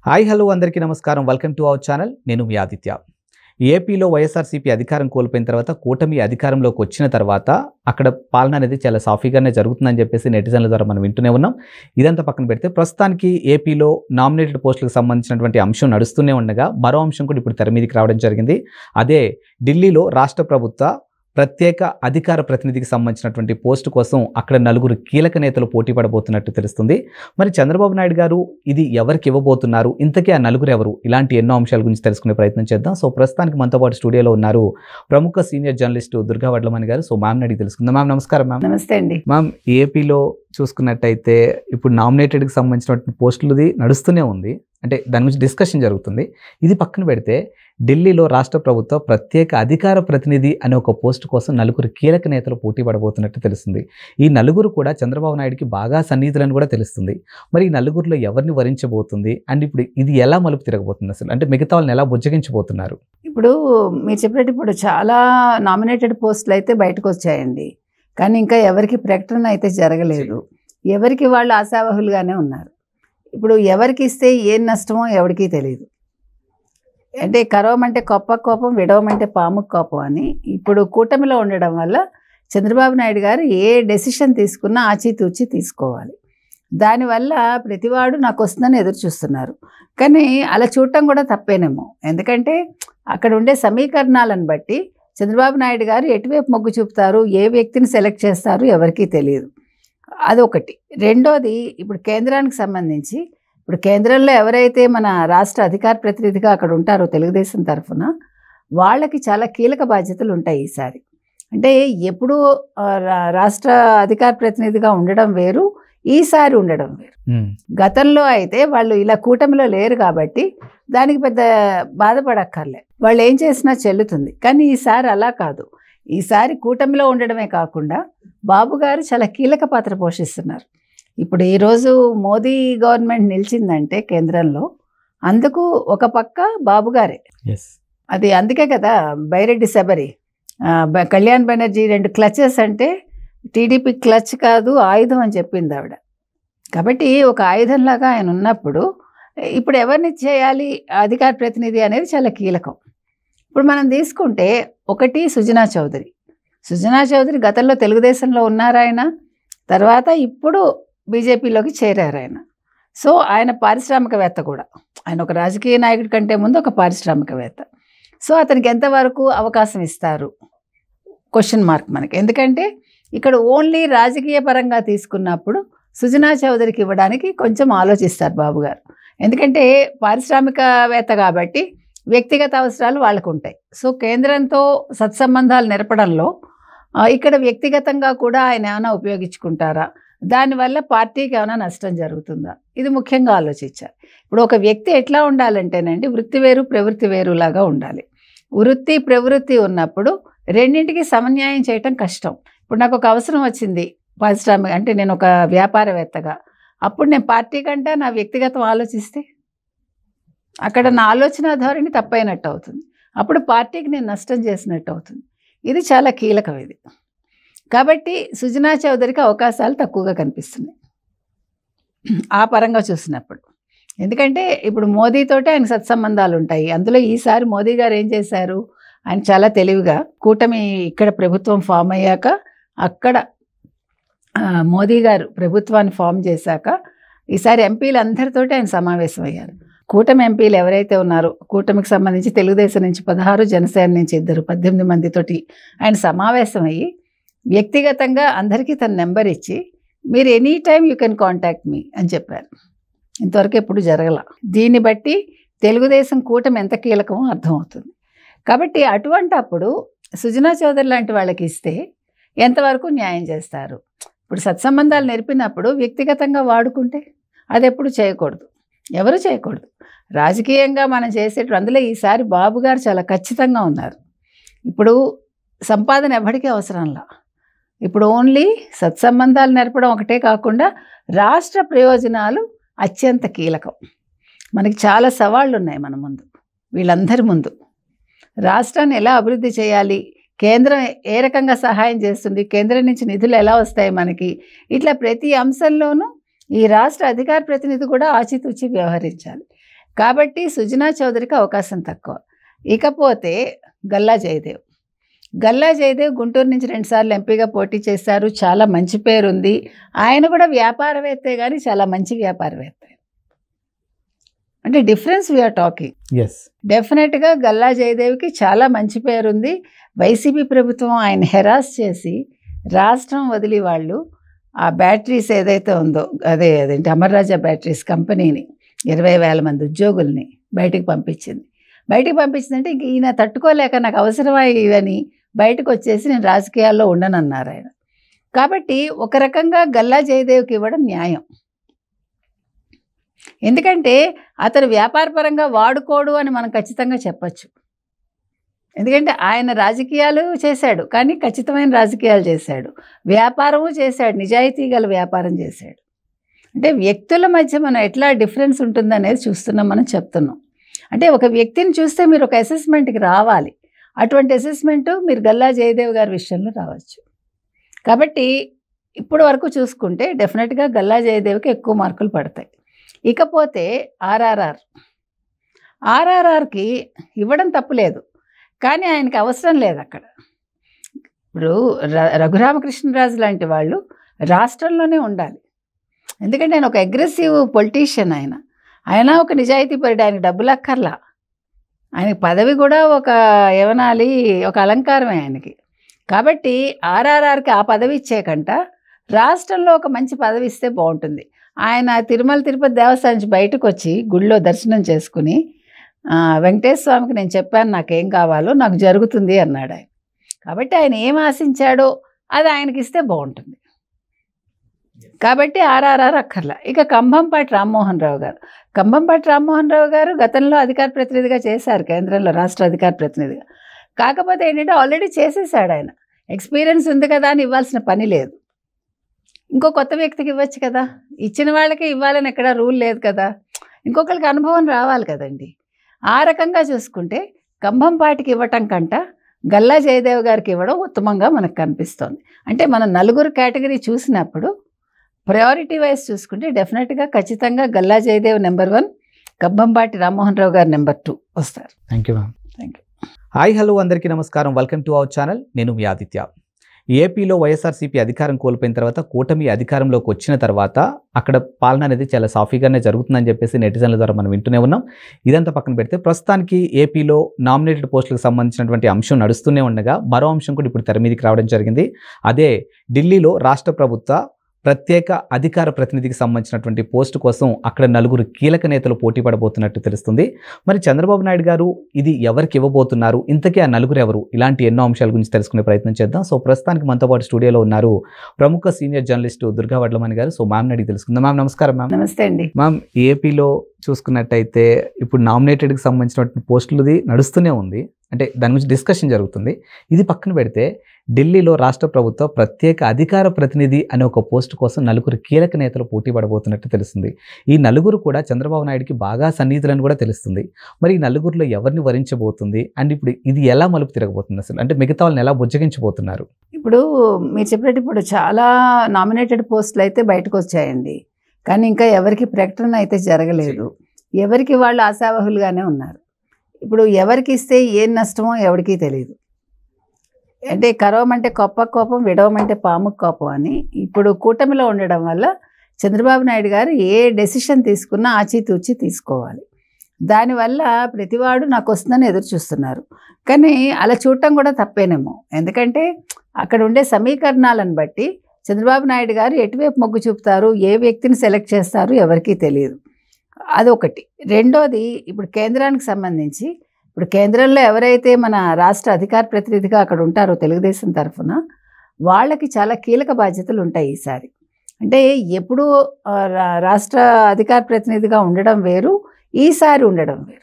Hi hello అందరికీ నమస్కారం. Welcome to our channel. నేను మీ ఆదిత్య. ఏపీలో వైఎస్ఆర్సీపీ అధికారం కోల్పోయిన తర్వాత కూటమి అధికారంలోకి వచ్చిన తర్వాత అక్కడ పాలన అనేది చాలా సాఫీగానే జరుగుతుందని చెప్పేసి నెటిజన్ల ద్వారా మనం వింటూనే ఉన్నాం. ఇదంతా పక్కన పెడితే ప్రస్తుతానికి ఏపీలో నామినేటెడ్ పోస్టులకు సంబంధించినటువంటి అంశం నడుస్తూనే ఉండగా మరో అంశం కూడా ఇప్పుడు తెర మీదకి రావడం జరిగింది. అదే ఢిల్లీలో రాష్ట్ర ప్రభుత్వ ప్రత్యేక అధికార ప్రతినిధికి సంబంధించినటువంటి పోస్టు కోసం అక్కడ నలుగురు కీలక నేతలు పోటీ పడబోతున్నట్టు తెలుస్తుంది. మరి చంద్రబాబు నాయుడు గారు ఇది ఎవరికి ఇవ్వబోతున్నారు, ఇంతకీ ఆ నలుగురు ఎవరు, ఇలాంటి ఎన్నో అంశాల గురించి తెలుసుకునే ప్రయత్నం చేద్దాం. సో ప్రస్తుతానికి మనతో పాటు స్టూడియోలో ఉన్నారు ప్రముఖ సీనియర్ జర్నలిస్టు దుర్గా వడ్లమణి గారు. సో మ్యామ్ని అడిగి తెలుసుకుందాం. మ్యామ్ నమస్కారం. మ్యామ్ నమస్తే అండి. మ్యామ్, ఏపీలో చూసుకున్నట్టయితే ఇప్పుడు నామినేటెడ్కి సంబంధించినటువంటి పోస్టులది నడుస్తూనే ఉంది, అంటే దాని గురించి డిస్కషన్ జరుగుతుంది. ఇది పక్కన పెడితే ఢిల్లీలో రాష్ట్ర ప్రభుత్వ ప్రత్యేక అధికార ప్రతినిధి అనే ఒక పోస్టు కోసం నలుగురు కీలక నేతలు పోటీ పడబోతున్నట్టు తెలుస్తుంది. ఈ నలుగురు కూడా చంద్రబాబు నాయుడుకి బాగా సన్నిహితులని కూడా తెలుస్తుంది. మరి ఈ నలుగురిలో ఎవరిని వరించబోతుంది అండ్ ఇప్పుడు ఇది ఎలా మలుపు తిరగబోతుంది అసలు, అంటే మిగతా వాళ్ళని ఎలా బుజ్జగించబోతున్నారు? ఇప్పుడు మీరు చెప్పినట్టు ఇప్పుడు చాలా నామినేటెడ్ పోస్టులు అయితే బయటకు వచ్చాయండి, కానీ ఇంకా ఎవరికి ప్రకటన అయితే జరగలేదు. ఎవరికి వాళ్ళు ఆశావహులుగానే ఉన్నారు. ఇప్పుడు ఎవరికి ఇస్తే ఏం నష్టమో ఎవరికీ తెలియదు. అంటే కరవమంటే కొప్ప కోపం, విడవమంటే పాము కోపం అని ఇప్పుడు కూటమిలో ఉండడం వల్ల చంద్రబాబు నాయుడు గారు ఏ డెసిషన్ తీసుకున్నా ఆచితూచి తీసుకోవాలి. దానివల్ల ప్రతివాడు నాకు వస్తుందని ఎదురు చూస్తున్నారు. కానీ అలా చూడటం కూడా తప్పేనేమో, ఎందుకంటే అక్కడ ఉండే సమీకరణాలను బట్టి చంద్రబాబు నాయుడు గారు ఎటువైపు మొగ్గు చూపుతారు, ఏ వ్యక్తిని సెలెక్ట్ చేస్తారు ఎవరికీ తెలియదు. అదొకటి. రెండోది, ఇప్పుడు కేంద్రానికి సంబంధించి ఇప్పుడు కేంద్రంలో ఎవరైతే మన రాష్ట్ర అధికార ప్రతినిధిగా అక్కడ ఉంటారో తెలుగుదేశం తరఫున వాళ్ళకి చాలా కీలక బాధ్యతలు ఉంటాయి ఈసారి. అంటే ఎప్పుడు రాష్ట్ర అధికార ప్రతినిధిగా ఉండడం వేరు, ఈసారి ఉండడం వేరు. గతంలో అయితే వాళ్ళు ఇలా కూటమిలో లేరు కాబట్టి దానికి పెద్ద బాధపడక్కర్లే, వాళ్ళు ఏం చేసినా చెల్లుతుంది. కానీ ఈసారి అలా కాదు. ఈసారి కూటమిలో ఉండడమే కాకుండా బాబు గారు చాలా కీలక పాత్ర పోషిస్తున్నారు. ఇప్పుడు ఈరోజు మోదీ గవర్నమెంట్ నిలిచిందంటే కేంద్రంలో అందుకు ఒక పక్క బాబు గారే. అది అందుకే కదా బైరెడ్డి శబరి, కళ్యాణ్ బెనర్జీ రెండు క్లచెస్ అంటే టీడీపీ క్లచ్ కాదు ఆయుధం అని చెప్పింది ఆవిడ. కాబట్టి ఒక ఆయుధంలాగా ఆయన ఉన్నప్పుడు ఇప్పుడు ఎవరిని చేయాలి అధికార ప్రతినిధి అనేది చాలా కీలకం. ఇప్పుడు మనం తీసుకుంటే ఒకటి సుజనా చౌదరి. సుజనా చౌదరి గతంలో తెలుగుదేశంలో ఉన్నారు ఆయన, తర్వాత ఇప్పుడు బీజేపీలోకి చేరారు ఆయన. సో ఆయన పారిశ్రామికవేత్త కూడా, ఆయన ఒక రాజకీయ నాయకుడి కంటే ముందు ఒక పారిశ్రామికవేత్త. సో అతనికి ఎంతవరకు అవకాశం ఇస్తారు క్వశ్చన్ మార్క్ మనకి. ఎందుకంటే ఇక్కడ ఓన్లీ రాజకీయ పరంగా తీసుకున్నప్పుడు సుజనా చౌదరికి ఇవ్వడానికి కొంచెం ఆలోచిస్తారు బాబు గారు. ఎందుకంటే పారిశ్రామికవేత్త కాబట్టి వ్యక్తిగత అవసరాలు వాళ్ళకు ఉంటాయి. సో కేంద్రంతో సత్సంబంధాలు నెరపడంలో ఇక్కడ వ్యక్తిగతంగా కూడా ఆయన ఏమైనా ఉపయోగించుకుంటారా, దానివల్ల పార్టీకి ఏమైనా నష్టం జరుగుతుందా, ఇది ముఖ్యంగా ఆలోచించాలి. ఇప్పుడు ఒక వ్యక్తి ఎట్లా ఉండాలంటేనండి, వృత్తి వేరు ప్రవృత్తి వేరులాగా ఉండాలి. వృత్తి ప్రవృత్తి ఉన్నప్పుడు రెండింటికి సమన్యాయం చేయటం కష్టం. ఇప్పుడు నాకు ఒక అవసరం వచ్చింది పారిశ్రామిక, అంటే నేను ఒక వ్యాపారవేత్తగా, అప్పుడు నేను పార్టీ కంటే నా వ్యక్తిగతం ఆలోచిస్తే అక్కడ నా ఆలోచన ధోరణి తప్పైనట్టు అవుతుంది. అప్పుడు పార్టీకి నేను నష్టం చేసినట్టు అవుతుంది. ఇది చాలా కీలకం ఇది. కాబట్టి సుజనా చౌదరికి అవకాశాలు తక్కువగా కనిపిస్తున్నాయి ఆ పరంగా చూసినప్పుడు. ఎందుకంటే ఇప్పుడు మోదీతోటే ఆయన సత్సంబంధాలు ఉంటాయి. అందులో ఈసారి మోదీ గారు ఏం చేశారు, ఆయన చాలా తెలివిగా కూటమి ఇక్కడ ప్రభుత్వం ఫామ్ అయ్యాక అక్కడ మోదీ గారు ప్రభుత్వాన్ని ఫామ్ చేశాక ఈసారి ఎంపీలు అందరితోటి ఆయన సమావేశం అయ్యారు. కూటమి ఎంపీలు ఎవరైతే ఉన్నారో, కూటమికి సంబంధించి తెలుగుదేశం నుంచి 16, జనసేన నుంచి 2, 18 మందితోటి ఆయన సమావేశం అయ్యి వ్యక్తిగతంగా అందరికీ తన నెంబర్ ఇచ్చి మీరు any time you can contact me అని చెప్పారు. ఇంతవరకు ఎప్పుడు జరగల. దీన్ని బట్టి తెలుగుదేశం కూటమి ఎంత కీలకమో అర్థమవుతుంది. కాబట్టి అటువంటి అప్పుడు సుజనా చౌదరి లాంటి వాళ్ళకి ఇస్తే ఎంతవరకు న్యాయం చేస్తారు? ఇప్పుడు సత్సంబంధాలు నేర్పినప్పుడు వ్యక్తిగతంగా వాడుకుంటే అది ఎప్పుడు చేయకూడదు, ఎవరు చేయకూడదు. రాజకీయంగా మనం చేసేటప్పుడు అందులో ఈసారి బాబు గారు చాలా ఖచ్చితంగా ఉన్నారు. ఇప్పుడు సంపాదన ఎవరికీ అవసరంలా, ఇప్పుడు ఓన్లీ సత్సంబంధాలు నేర్పడం ఒకటే కాకుండా రాష్ట్ర ప్రయోజనాలు అత్యంత కీలకం. మనకి చాలా సవాళ్ళు ఉన్నాయి మన ముందు, వీళ్ళందరి ముందు. రాష్ట్రాన్ని ఎలా అభివృద్ధి చేయాలి, కేంద్రం ఏ రకంగా సహాయం చేస్తుంది, కేంద్రం నుంచి నిధులు ఎలా వస్తాయి మనకి, ఇట్లా ప్రతి అంశంలోనూ ఈ రాష్ట్ర అధికార ప్రతినిధి కూడా ఆచితూచి వ్యవహరించాలి. కాబట్టి సుజనా చౌదరికి అవకాశం తక్కువ. ఇకపోతే గల్లా జయదేవ్ గుంటూరు నుంచి 2 సార్లు ఎంపీగా పోటీ చేశారు. చాలా మంచి పేరుంది. ఆయన కూడా వ్యాపారవేత్తే కానీ చాలా మంచి వ్యాపారవేత్త. అంటే డిఫరెన్స్ వీఆర్ టాకింగ్. డెఫినెట్గా గల్లా జయదేవ్కి చాలా మంచి పేరుంది. వైసీపీ ప్రభుత్వం ఆయన హెరాస్ చేసి రాష్ట్రం వదిలి వాళ్ళు ఆ బ్యాటరీస్ ఏదైతే ఉందో అదేంటి అమర్ రాజా బ్యాటరీస్ కంపెనీని 20,000 మంది ఉద్యోగుల్ని బయటికి పంపించిందంటే ఇంక ఈయన తట్టుకోలేక నాకు అవసరమా ఇవని బయటకు వచ్చేసి నేను రాజకీయాల్లో ఉండనన్నారు ఆయన. కాబట్టి ఒక రకంగా గల్లా జయదేవ్కి ఇవ్వడం న్యాయం. ఎందుకంటే అతను వ్యాపారపరంగా వాడుకోడు అని మనం ఖచ్చితంగా చెప్పచ్చు. ఎందుకంటే ఆయన రాజకీయాలు చేశాడు, కానీ ఖచ్చితమైన రాజకీయాలు చేశాడు, వ్యాపారము చేశాడు, నిజాయితీ గల వ్యాపారం చేశాడు. అంటే వ్యక్తుల మధ్య మనం ఎట్లా డిఫరెన్స్ ఉంటుందనేది చూస్తున్నాం, మనం చెప్తున్నాం. అంటే ఒక వ్యక్తిని చూస్తే మీరు ఒక అసెస్మెంట్కి రావాలి. అటువంటి అసెస్మెంట్ మీరు గల్లా జయదేవ్ గారి విషయంలో రావచ్చు. కాబట్టి ఇప్పుడు వరకు చూసుకుంటే డెఫినెట్గా గల్లా జయదేవ్కి ఎక్కువ మార్కులు పడతాయి. ఇకపోతే ఆర్ఆర్ఆర్కి ఇవ్వడం తప్పులేదు, కానీ ఆయనకి అవసరం లేదు అక్కడ. ఇప్పుడు రఘురామకృష్ణరాజు లాంటి వాళ్ళు రాష్ట్రంలోనే ఉండాలి. ఎందుకంటే ఆయన ఒక అగ్రెసివ్ పొలిటీషియన్. ఆయన ఒక నిజాయితీ పరుడు. ఆయనకి డబ్బులు అక్కర్లా. ఆయనకి పదవి కూడా ఒక ఏమనాలి, ఒక అలంకారమే ఆయనకి. కాబట్టి ఆర్ఆర్ఆర్కి ఆ పదవి ఇచ్చేకంట రాష్ట్రంలో ఒక మంచి పదవి ఇస్తే బాగుంటుంది. ఆయన తిరుమల తిరుపతి దేవస్థానం నుంచి బయటకు వచ్చి గుళ్ళో దర్శనం చేసుకుని వెంకటేశ్వర స్వామికి నేను చెప్పాను నాకేం కావాలో నాకు జరుగుతుంది అన్నాడు ఆయన. కాబట్టి ఆయన ఏం ఆశించాడో అది ఆయనకి ఇస్తే బాగుంటుంది. కాబట్టి ఆర్ఆర్ఆర్ అక్కర్లా. ఇక కంభంపాటి రామ్మోహన్ రావు గారు గతంలో అధికార ప్రతినిధిగా చేశారు, కేంద్రంలో రాష్ట్ర అధికార ప్రతినిధిగా. కాకపోతే ఏంటంటే ఆల్రెడీ చేసేసాడు ఆయన. ఎక్స్పీరియన్స్ ఉంది కదా అని ఇవ్వాల్సిన పని లేదు. ఇంకో కొత్త వ్యక్తికి ఇవ్వచ్చు కదా. ఇచ్చిన వాళ్ళకి ఇవ్వాలని ఎక్కడ రూల్ లేదు కదా. ఇంకొకరికి అనుభవం రావాలి కదండి. ఆ రకంగా చూసుకుంటే కంభంపాటికి ఇవ్వటం కంట గల్లా జయదేవ్ గారికి ఇవ్వడం ఉత్తమంగా మనకు కనిపిస్తోంది. అంటే మనం నలుగురు కేటగిరీ చూసినప్పుడు ప్రయారిటీ వైజ్ చూసుకుంటే డెఫినెట్గా ఖచ్చితంగా గల్లా జయదేవ్ నెంబర్ 1, కంభంపాటి రామ్మోహన్ రావు గారు నెంబర్ 2 వస్తారు. Thank you ma'am. Thank you. Hi hello అందరికీ నమస్కారం. Welcome to our channel. నేను మీ ఆదిత్య. ఏపీలో వైఎస్ఆర్సీపీ అధికారం కోల్పోయిన తర్వాత కూటమి అధికారంలోకి వచ్చిన తర్వాత అక్కడ పాలన అనేది చాలా సాఫీగానే జరుగుతుందని చెప్పేసి నెటిజన్ల ద్వారా మనం వింటూనే ఉన్నాం. ఇదంతా పక్కన పెడితే ప్రస్తుతానికి ఏపీలో నామినేటెడ్ పోస్టులకు సంబంధించినటువంటి అంశం నడుస్తూనే ఉండగా మరో అంశం కూడా ఇప్పుడు తెర మీదకి రావడం జరిగింది. అదే ఢిల్లీలో రాష్ట్ర ప్రభుత్వ ప్రత్యేక అధికార ప్రతినిధికి సంబంధించినటువంటి పోస్టు కోసం అక్కడ 4 కీలక నేతలు పోటీ పడబోతున్నట్టు తెలుస్తుంది. మరి చంద్రబాబు నాయుడు గారు ఇది ఎవరికి ఇవ్వబోతున్నారు, ఇంతకీ ఆ 4 ఎవరు, ఇలాంటి ఎన్నో అంశాల గురించి తెలుసుకునే ప్రయత్నం చేద్దాం. సో ప్రస్తుతానికి మనతో పాటు స్టూడియోలో ఉన్నారు ప్రముఖ సీనియర్ జర్నలిస్టు దుర్గా వడ్లమణి గారు. సో మ్యామ్ అడిగి తెలుసుకుందాం. మ్యామ్ నమస్కారం. మ్యామ్ నమస్తే అండి. మ్యామ్, ఏపీలో చూసుకున్నట్టయితే ఇప్పుడు నామినేటెడ్కి సంబంధించినటువంటి పోస్టులది నడుస్తూనే ఉంది, అంటే దాని గురించి డిస్కషన్ జరుగుతుంది. ఇది పక్కన పెడితే ఢిల్లీలో రాష్ట్ర ప్రభుత్వ ప్రత్యేక అధికార ప్రతినిధి అనే ఒక పోస్టు కోసం 4 కీలక నేతలు పోటీ పడబోతున్నట్టు తెలుస్తుంది. ఈ 4 కూడా చంద్రబాబు నాయుడుకి బాగా సన్నిహితులని కూడా తెలుస్తుంది. మరి ఈ 4లో ఎవరిని వరించబోతుంది అండ్ ఇప్పుడు ఇది ఎలా మలుపు తిరగబోతుంది అసలు, అంటే మిగతా వాళ్ళని ఎలా బుజ్జగించబోతున్నారు? ఇప్పుడు మీరు చెప్పినట్టు ఇప్పుడు చాలా నామినేటెడ్ పోస్టులు అయితే బయటకు వచ్చాయండి, కానీ ఇంకా ఎవరికి ప్రకటన అయితే జరగలేదు. ఎవరికి వాళ్ళు ఆశావహులుగానే ఉన్నారు. ఇప్పుడు ఎవరికి ఇస్తే ఏం నష్టమో ఎవరికీ తెలియదు. అంటే కరవమంటే కోపం, విడవమంటే పాముకు కోపం అని ఇప్పుడు కూటమిలో ఉండడం వల్ల చంద్రబాబు నాయుడు గారు ఏ డెసిషన్ తీసుకున్నా ఆచితూచి తీసుకోవాలి. దానివల్ల ప్రతివాడు నాకు వస్తుందని ఎదురు చూస్తున్నారు. కానీ అలా చూడటం కూడా తప్పేనేమో, ఎందుకంటే అక్కడ ఉండే సమీకరణాలను బట్టి చంద్రబాబు నాయుడు గారు ఎటువైపు మొగ్గు చూపుతారు, ఏ వ్యక్తిని సెలెక్ట్ చేస్తారు ఎవరికీ తెలియదు. అదొకటి. రెండోది, ఇప్పుడు కేంద్రానికి సంబంధించి ఇప్పుడు కేంద్రంలో ఎవరైతే మన రాష్ట్ర అధికార ప్రతినిధిగా అక్కడ ఉంటారో తెలుగుదేశం తరఫున వాళ్ళకి చాలా కీలక బాధ్యతలు ఉంటాయి ఈసారి. అంటే ఎప్పుడూ రాష్ట్ర అధికార ప్రతినిధిగా ఉండడం వేరు, ఈసారి ఉండడం వేరు.